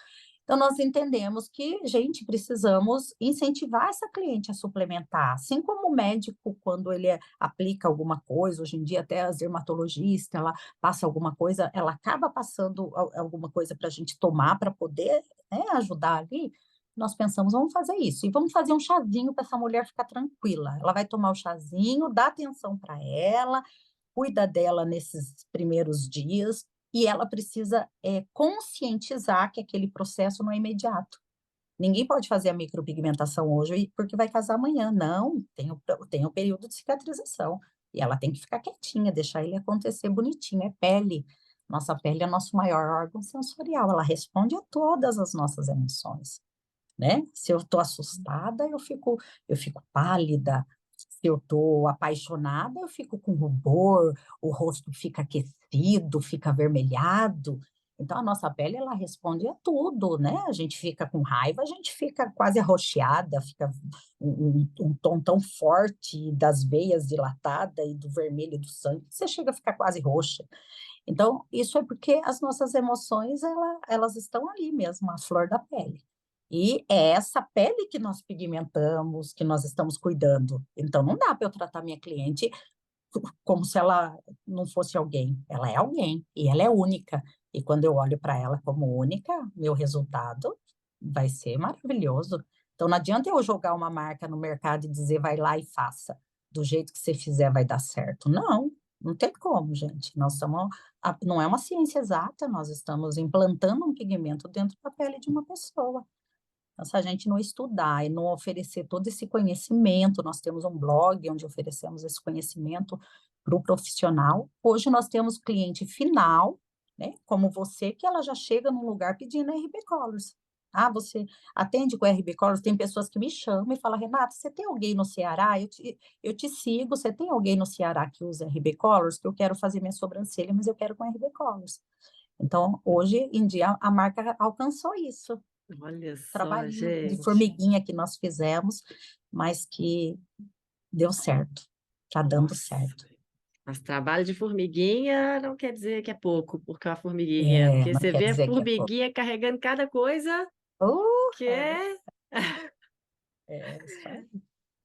Então, nós entendemos que, gente, precisamos incentivar essa cliente a suplementar, assim como o médico, quando ele aplica alguma coisa, hoje em dia até as dermatologistas, ela passa alguma coisa, ela acaba passando alguma coisa para a gente tomar para poder, né, ajudar ali. Nós pensamos, vamos fazer isso, e vamos fazer um chazinho para essa mulher ficar tranquila. Ela vai tomar o chazinho, dá atenção para ela, cuida dela nesses primeiros dias, e ela precisa conscientizar que aquele processo não é imediato. Ninguém pode fazer a micropigmentação hoje porque vai casar amanhã. Não, tem o período de cicatrização. E ela tem que ficar quietinha, deixar ele acontecer bonitinho. É pele. Nossa pele é nosso maior órgão sensorial. Ela responde a todas as nossas emoções, né? Se eu estou assustada, eu fico pálida. Se eu estou apaixonada, eu fico com rubor, o rosto fica aquecido, fica avermelhado. Então, a nossa pele, ela responde a tudo, né? A gente fica com raiva, a gente fica quase arroxeada, fica um tom tão forte das veias dilatada e do vermelho do sangue, que você chega a ficar quase roxa. Então, isso é porque as nossas emoções, elas estão ali mesmo, à flor da pele. E é essa pele que nós pigmentamos, que nós estamos cuidando. Então, não dá para eu tratar minha cliente como se ela não fosse alguém. Ela é alguém e ela é única. E quando eu olho para ela como única, meu resultado vai ser maravilhoso. Então, não adianta eu jogar uma marca no mercado e dizer vai lá e faça. Do jeito que você fizer vai dar certo. Não, não tem como, gente. Não é uma ciência exata, nós estamos implantando um pigmento dentro da pele de uma pessoa. Então, se a gente não estudar e não oferecer todo esse conhecimento, nós temos um blog onde oferecemos esse conhecimento para o profissional. Hoje nós temos cliente final, né, como você, que ela já chega num lugar pedindo RB Colors. Ah, você atende com RB Colors? Tem pessoas que me chamam e falam, Renata, você tem alguém no Ceará? Eu te sigo, você tem alguém no Ceará que usa RB Colors? Que eu quero fazer minha sobrancelha, mas eu quero com RB Colors. Então, hoje em dia, a marca alcançou isso,
Olha só,
trabalhinho de
gente.
formiguinha que nós fizemos, mas que deu certo, tá dando
Nossa.
certo.
Mas trabalho de formiguinha não quer dizer que é pouco, porque é uma formiguinha. Porque
Não
você
quer
vê a
dizer que é pouco.
formiguinha carregando cada coisa que
É
é.
verdade, isso aí.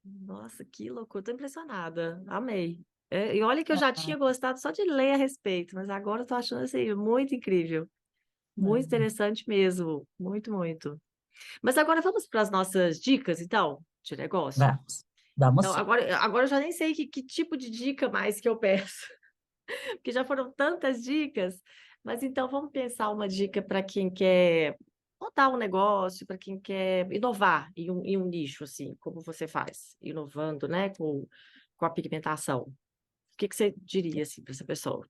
Nossa, que loucura. Tô impressionada. Amei. E olha que eu já
Ah,
tinha gostado só de ler a respeito, mas agora eu tô achando assim, muito incrível. Muito
é.
interessante mesmo. Muito, muito. Mas agora vamos para as nossas dicas, então, de negócio.
Vamos
Então,
sim.
agora eu já nem sei que tipo de dica mais que eu peço, porque já foram tantas dicas. Mas então vamos pensar uma dica para quem quer montar um negócio, para quem quer inovar em um nicho, assim, como você faz, inovando, né, com a pigmentação. O que que você diria, assim, para essa pessoa?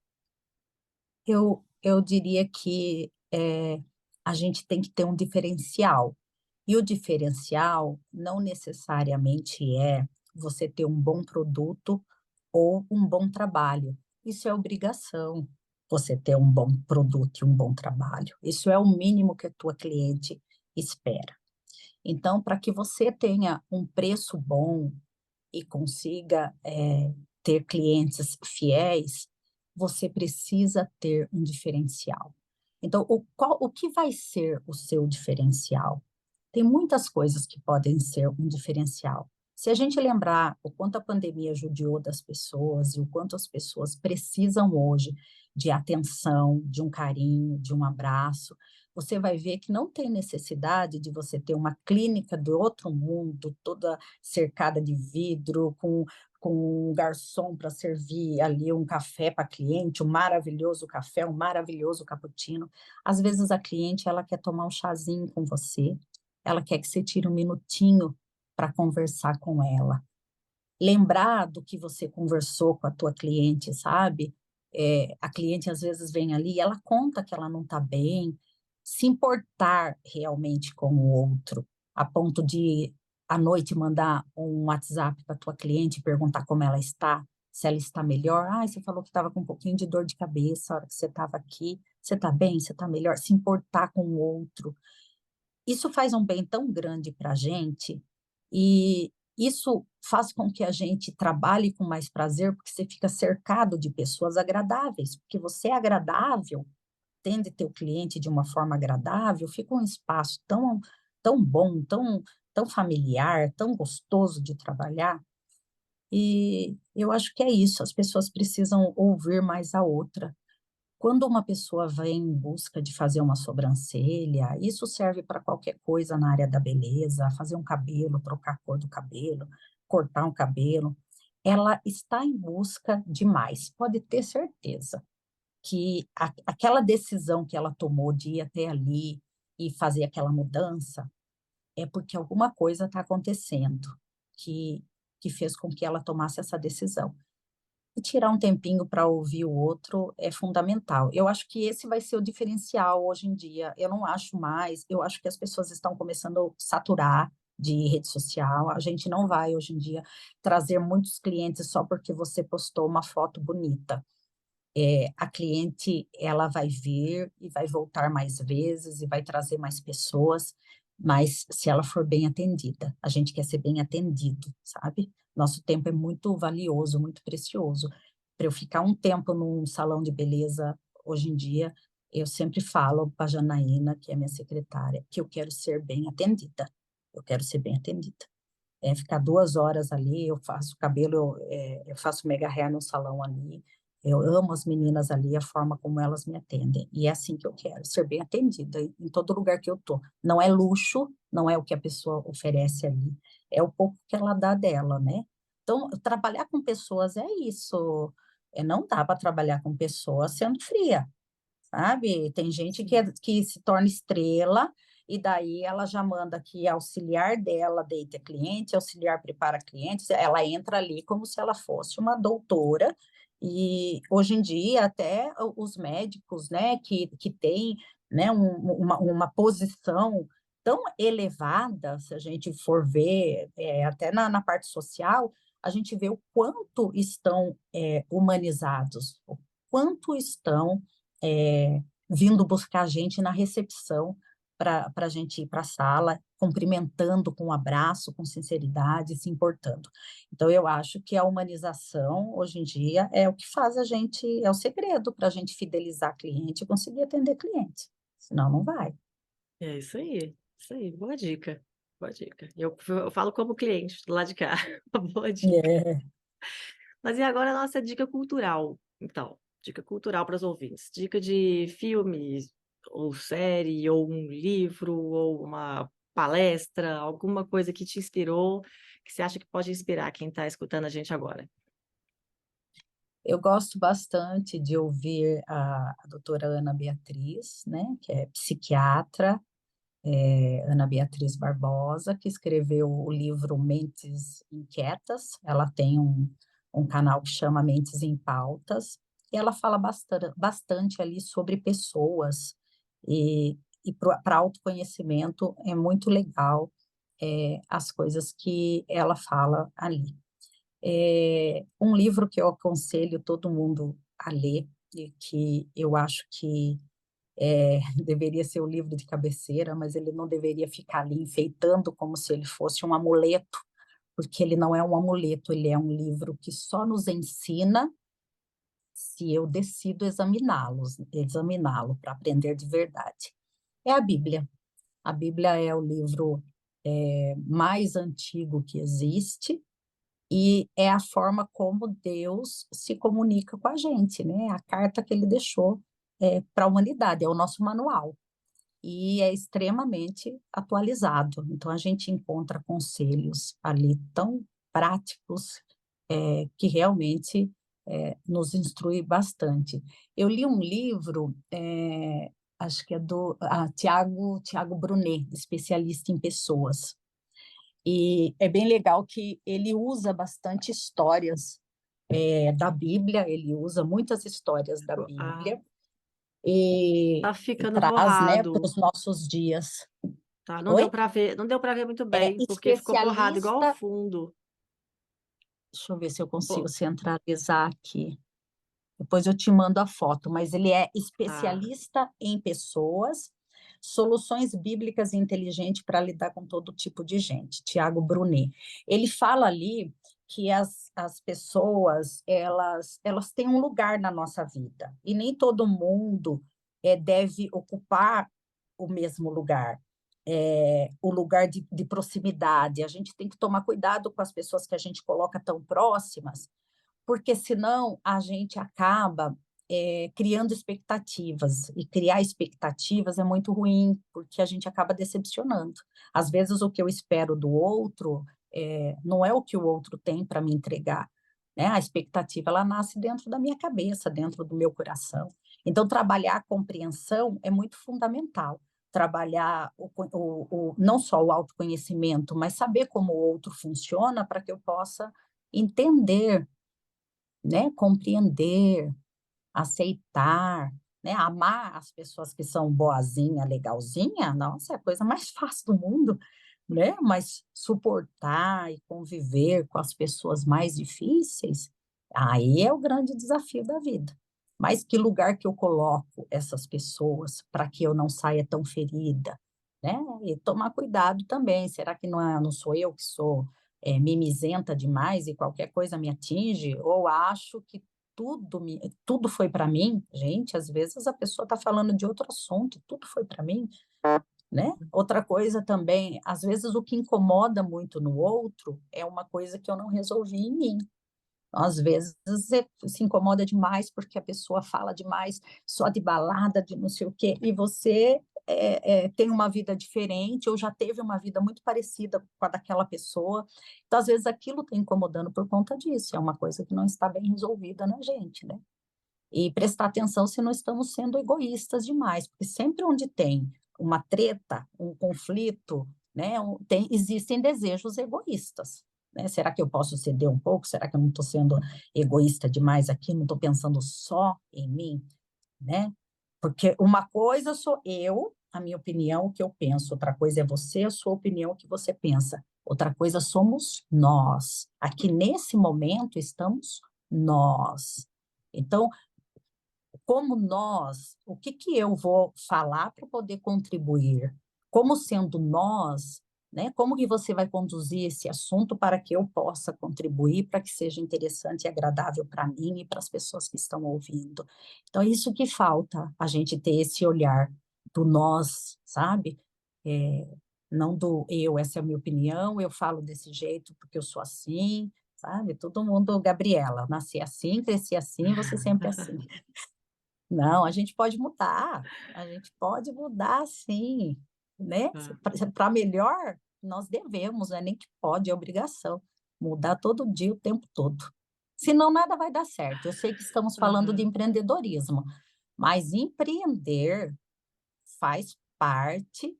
Eu diria que a gente tem que ter um diferencial. E o diferencial não necessariamente é você ter um bom produto ou um bom trabalho. Isso é obrigação, você ter um bom produto e um bom trabalho. Isso é o mínimo que a tua cliente espera. Então, para que você tenha um preço bom e consiga ter clientes fiéis, você precisa ter um diferencial. Então, o que vai ser o seu diferencial? Tem muitas coisas que podem ser um diferencial. Se a gente lembrar o quanto a pandemia judiou das pessoas e o quanto as pessoas precisam hoje de atenção, de um carinho, de um abraço, você vai ver que não tem necessidade de você ter uma clínica do outro mundo, toda cercada de vidro, com um garçom para servir ali um café para cliente, um maravilhoso café, um maravilhoso cappuccino. Às vezes a cliente ela quer tomar um chazinho com você, ela quer que você tire um minutinho para conversar com ela. Lembrar do que você conversou com a tua cliente, sabe? A cliente às vezes vem ali e ela conta que ela não está bem, se importar realmente com o outro, a ponto de à noite mandar um WhatsApp para tua cliente e perguntar como ela está, se ela está melhor. Ah, você falou que estava com um pouquinho de dor de cabeça a hora que você estava aqui. Você está bem? Você está melhor? Se importar com o outro. Isso faz um bem tão grande para a gente e isso faz com que a gente trabalhe com mais prazer, porque você fica cercado de pessoas agradáveis, porque você é agradável, atende teu cliente de uma forma agradável, fica um espaço tão bom, tão familiar, tão gostoso de trabalhar. E eu acho que é isso, as pessoas precisam ouvir mais a outra. Quando uma pessoa vem em busca de fazer uma sobrancelha, isso serve para qualquer coisa na área da beleza, fazer um cabelo, trocar a cor do cabelo, cortar um cabelo, ela está em busca de mais, pode ter certeza que aquela decisão que ela tomou de ir até ali e fazer aquela mudança é porque alguma coisa está acontecendo que, que fez com que ela tomasse essa decisão. E tirar um tempinho para ouvir o outro é fundamental. Eu acho que esse vai ser o diferencial hoje em dia. Eu não acho mais, eu acho que as pessoas estão começando a saturar de rede social. A gente não vai hoje em dia trazer muitos clientes só porque você postou uma foto bonita. A cliente, ela vai vir e vai voltar mais vezes e vai trazer mais pessoas, mas se ela for bem atendida, a gente quer ser bem atendido, sabe? Nosso tempo é muito valioso, muito precioso. Para eu ficar um tempo num salão de beleza, hoje em dia, eu sempre falo para a Janaína, que é minha secretária, que eu quero ser bem atendida. Eu quero ser bem atendida. Ficar 2 horas ali, eu faço cabelo, eu faço mega hair no salão ali, eu amo as meninas ali, a forma como elas me atendem, e é assim que eu quero, ser bem atendida em todo lugar que eu tô. Não é luxo, não é o que a pessoa oferece ali, é o pouco que ela dá dela, né? Então, trabalhar com pessoas é isso, não dá para trabalhar com pessoas sendo fria, sabe? Tem gente que se torna estrela e daí ela já manda que auxiliar dela deita cliente, auxiliar prepara clientes, ela entra ali como se ela fosse uma doutora. E hoje em dia até os médicos, né, que têm, né, uma posição tão elevada, se a gente for ver até na parte social, a gente vê o quanto estão humanizados, o quanto estão vindo buscar a gente na recepção para a gente ir para a sala, cumprimentando com um abraço, com sinceridade, se importando. Então, eu acho que a humanização, hoje em dia, é o que faz a gente, é o segredo para a gente fidelizar cliente e conseguir atender cliente. Senão, não vai.
É isso aí, boa dica, boa dica. Eu falo como cliente do lado de cá, boa dica.
É.
Mas e agora a nossa dica cultural? Então, dica cultural para os ouvintes. Dica de filme, ou série, ou um livro, ou uma palestra, alguma coisa que te inspirou, que você acha que pode inspirar quem está escutando a gente agora.
Eu gosto bastante de ouvir a doutora Ana Beatriz, né, que é psiquiatra, Ana Beatriz Barbosa, que escreveu o livro Mentes Inquietas. Ela tem um canal que chama Mentes em Pautas, e ela fala bastante ali sobre pessoas, e para autoconhecimento é muito legal as coisas que ela fala ali. Um livro que eu aconselho todo mundo a ler, e que eu acho que deveria ser o livro de cabeceira, mas ele não deveria ficar ali enfeitando como se ele fosse um amuleto, porque ele não é um amuleto, ele é um livro que só nos ensina se eu decido examiná-lo para aprender de verdade. É a Bíblia. A Bíblia é o livro mais antigo que existe e é a forma como Deus se comunica com a gente, né? A carta que ele deixou para a humanidade, é o nosso manual e é extremamente atualizado. Então, a gente encontra conselhos ali tão práticos que realmente nos instrui bastante. Eu li um livro, acho que é do Tiago Brunet, especialista em pessoas, e é bem legal que ele usa bastante histórias da Bíblia, ele usa muitas histórias da
Ah,
Bíblia e,
tá
e
ficando
traz, né, para
borrado,
os nossos dias.
tá?
Oi?
Não deu para ver muito
É
bem, porque ficou borrado igual ao
especialista.
fundo.
Deixa eu ver se eu consigo
Pô,
centralizar aqui. Depois eu te mando a foto, mas ele é
tá.
especialista em pessoas, soluções bíblicas e inteligentes para lidar com todo tipo de gente. Tiago Brunet. Ele fala ali que as pessoas elas têm um lugar na nossa vida e nem todo mundo deve ocupar o mesmo lugar, o lugar de proximidade. A gente tem que tomar cuidado com as pessoas que a gente coloca tão próximas, porque senão a gente acaba criando expectativas, e criar expectativas é muito ruim, porque a gente acaba decepcionando. Às vezes o que eu espero do outro não é o que o outro tem para me entregar, né? A expectativa ela nasce dentro da minha cabeça, dentro do meu coração. Então, trabalhar a compreensão é muito fundamental. Trabalhar não só o autoconhecimento, mas saber como o outro funciona para que eu possa entender, né? Compreender, aceitar, né? Amar as pessoas que são boazinha, legalzinha, nossa, é a coisa mais fácil do mundo, né? Mas suportar e conviver com as pessoas mais difíceis, aí é o grande desafio da vida. Mas que lugar que eu coloco essas pessoas para que eu não saia tão ferida, né? E tomar cuidado também. Será que não sou eu que sou mimizenta demais e qualquer coisa me atinge? Ou acho que tudo foi para mim? Gente, às vezes a pessoa está falando de outro assunto, tudo foi para mim, né? Outra coisa também, às vezes o que incomoda muito no outro é uma coisa que eu não resolvi em mim. Às vezes você se incomoda demais porque a pessoa fala demais, só de balada, de não sei o quê, e você tem uma vida diferente, ou já teve uma vida muito parecida com a daquela pessoa. Então, às vezes, aquilo está incomodando por conta disso, é uma coisa que não está bem resolvida na gente, né? E prestar atenção se não estamos sendo egoístas demais, porque sempre onde tem uma treta, um conflito, né, existem desejos egoístas. Né? Será que eu posso ceder um pouco? Será que eu não estou sendo egoísta demais aqui? Não estou pensando só em mim? Né? Porque uma coisa sou eu, a minha opinião, o que eu penso, outra coisa é você, a sua opinião, o que você pensa. Outra coisa somos nós. Aqui nesse momento estamos nós. Então, como nós, o que que eu vou falar para poder contribuir? Como sendo nós, né? Como que você vai conduzir esse assunto para que eu possa contribuir, para que seja interessante e agradável para mim e para as pessoas que estão ouvindo? Então, é isso que falta, a gente ter esse olhar do nós, sabe? É, não do eu, essa é a minha opinião, eu falo desse jeito porque eu sou assim, sabe? Todo mundo, Gabriela, nasci assim, cresci assim, você sempre assim. Não, a gente pode mudar sim, né?
Ah,
Para melhor, nós devemos, né? Nem que pode, é obrigação, mudar todo dia, o tempo todo. Senão nada vai dar certo. Eu sei que estamos falando de
aham,
empreendedorismo, mas empreender faz parte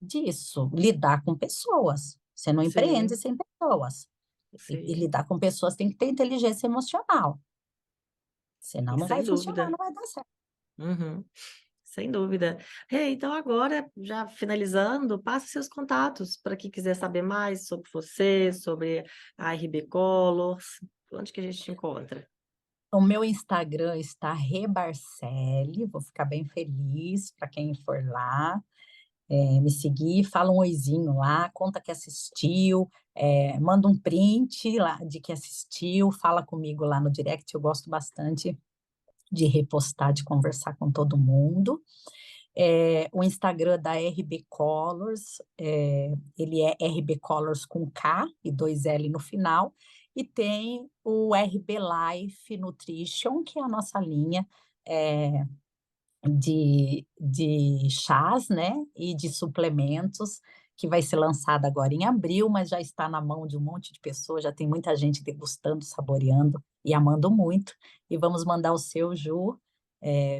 disso, lidar com pessoas. Você não empreende
sim,
sem pessoas. E
sim,
lidar com pessoas tem que ter inteligência emocional, senão
e
não vai
sem
funcionar,
dúvida.
não vai dar certo.
Uhum, sem dúvida. Hey, então agora, já finalizando, passe seus contatos para quem quiser saber mais sobre você, sobre a RB Colors, onde que a gente te encontra?
O meu Instagram está Rebarcelli, vou ficar bem feliz para quem for lá, me seguir, fala um oizinho lá, conta que assistiu, manda um print lá de que assistiu, fala comigo lá no direct, eu gosto bastante de repostar, de conversar com todo mundo. O Instagram da RB Colors, ele é RB Colors com K e dois L no final, e tem o RB Life Nutrition, que é a nossa linha é, de chás, né, e de suplementos, que vai ser lançada agora em abril, mas já está na mão de um monte de pessoas, já tem muita gente degustando, saboreando e amando muito. E vamos mandar o seu, Ju,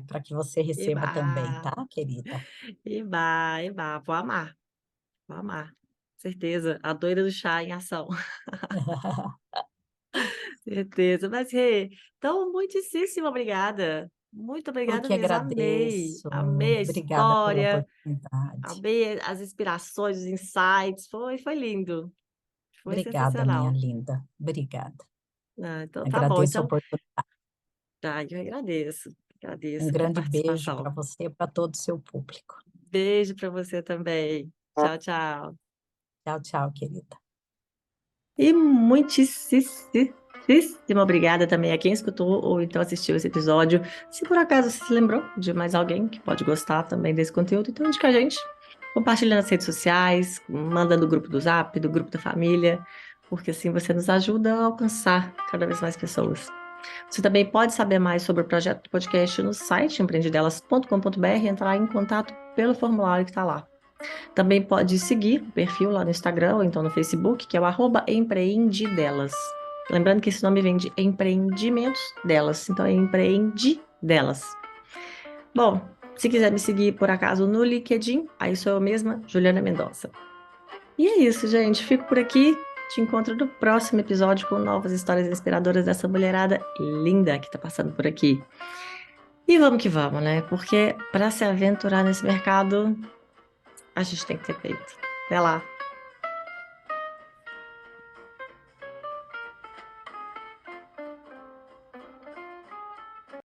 para que você receba também,
Eba,
tá, querida?
eba, eba, vou amar, certeza, a doida do chá em ação, certeza. Mas, Rê, então, muitíssimo obrigada, muito
Eu
obrigada
que
mesmo, amei,
agradeço.
amei a
Obrigada pela
história,
oportunidade.
amei as inspirações, os insights, foi lindo, foi
Obrigada, minha
sensacional.
linda. Obrigada.
Ah, então tá bom,
Agradeço a
então,
oportunidade.
tá, eu
Um
agradeço aqui a
grande beijo para
participação.
você e para todo o seu público.
Beijo para você também. Tchau, tchau.
Tchau, tchau, querida.
E muitíssimo muitíssimo obrigada também a quem escutou ou então assistiu esse episódio. Se por acaso você se lembrou de mais alguém que pode gostar também desse conteúdo, então indica a gente. Compartilha nas redes sociais, manda no grupo do Zap, do grupo da família, porque assim você nos ajuda a alcançar cada vez mais pessoas. Você também pode saber mais sobre o projeto do podcast no site empreendedelas.com.br e entrar em contato pelo formulário que está lá. Também pode seguir o perfil lá no Instagram ou então no Facebook, que é o @empreendedelas. Lembrando que esse nome vem de empreendimentos delas, então é empreende delas. Bom, se quiser me seguir por acaso no LinkedIn, aí sou eu mesma, Juliana Mendonça. E é isso, gente. Fico por aqui. Te encontro no próximo episódio com novas histórias inspiradoras dessa mulherada linda que tá passando por aqui. E vamos que vamos, né? Porque para se aventurar nesse mercado, a gente tem que ter peito. Até lá.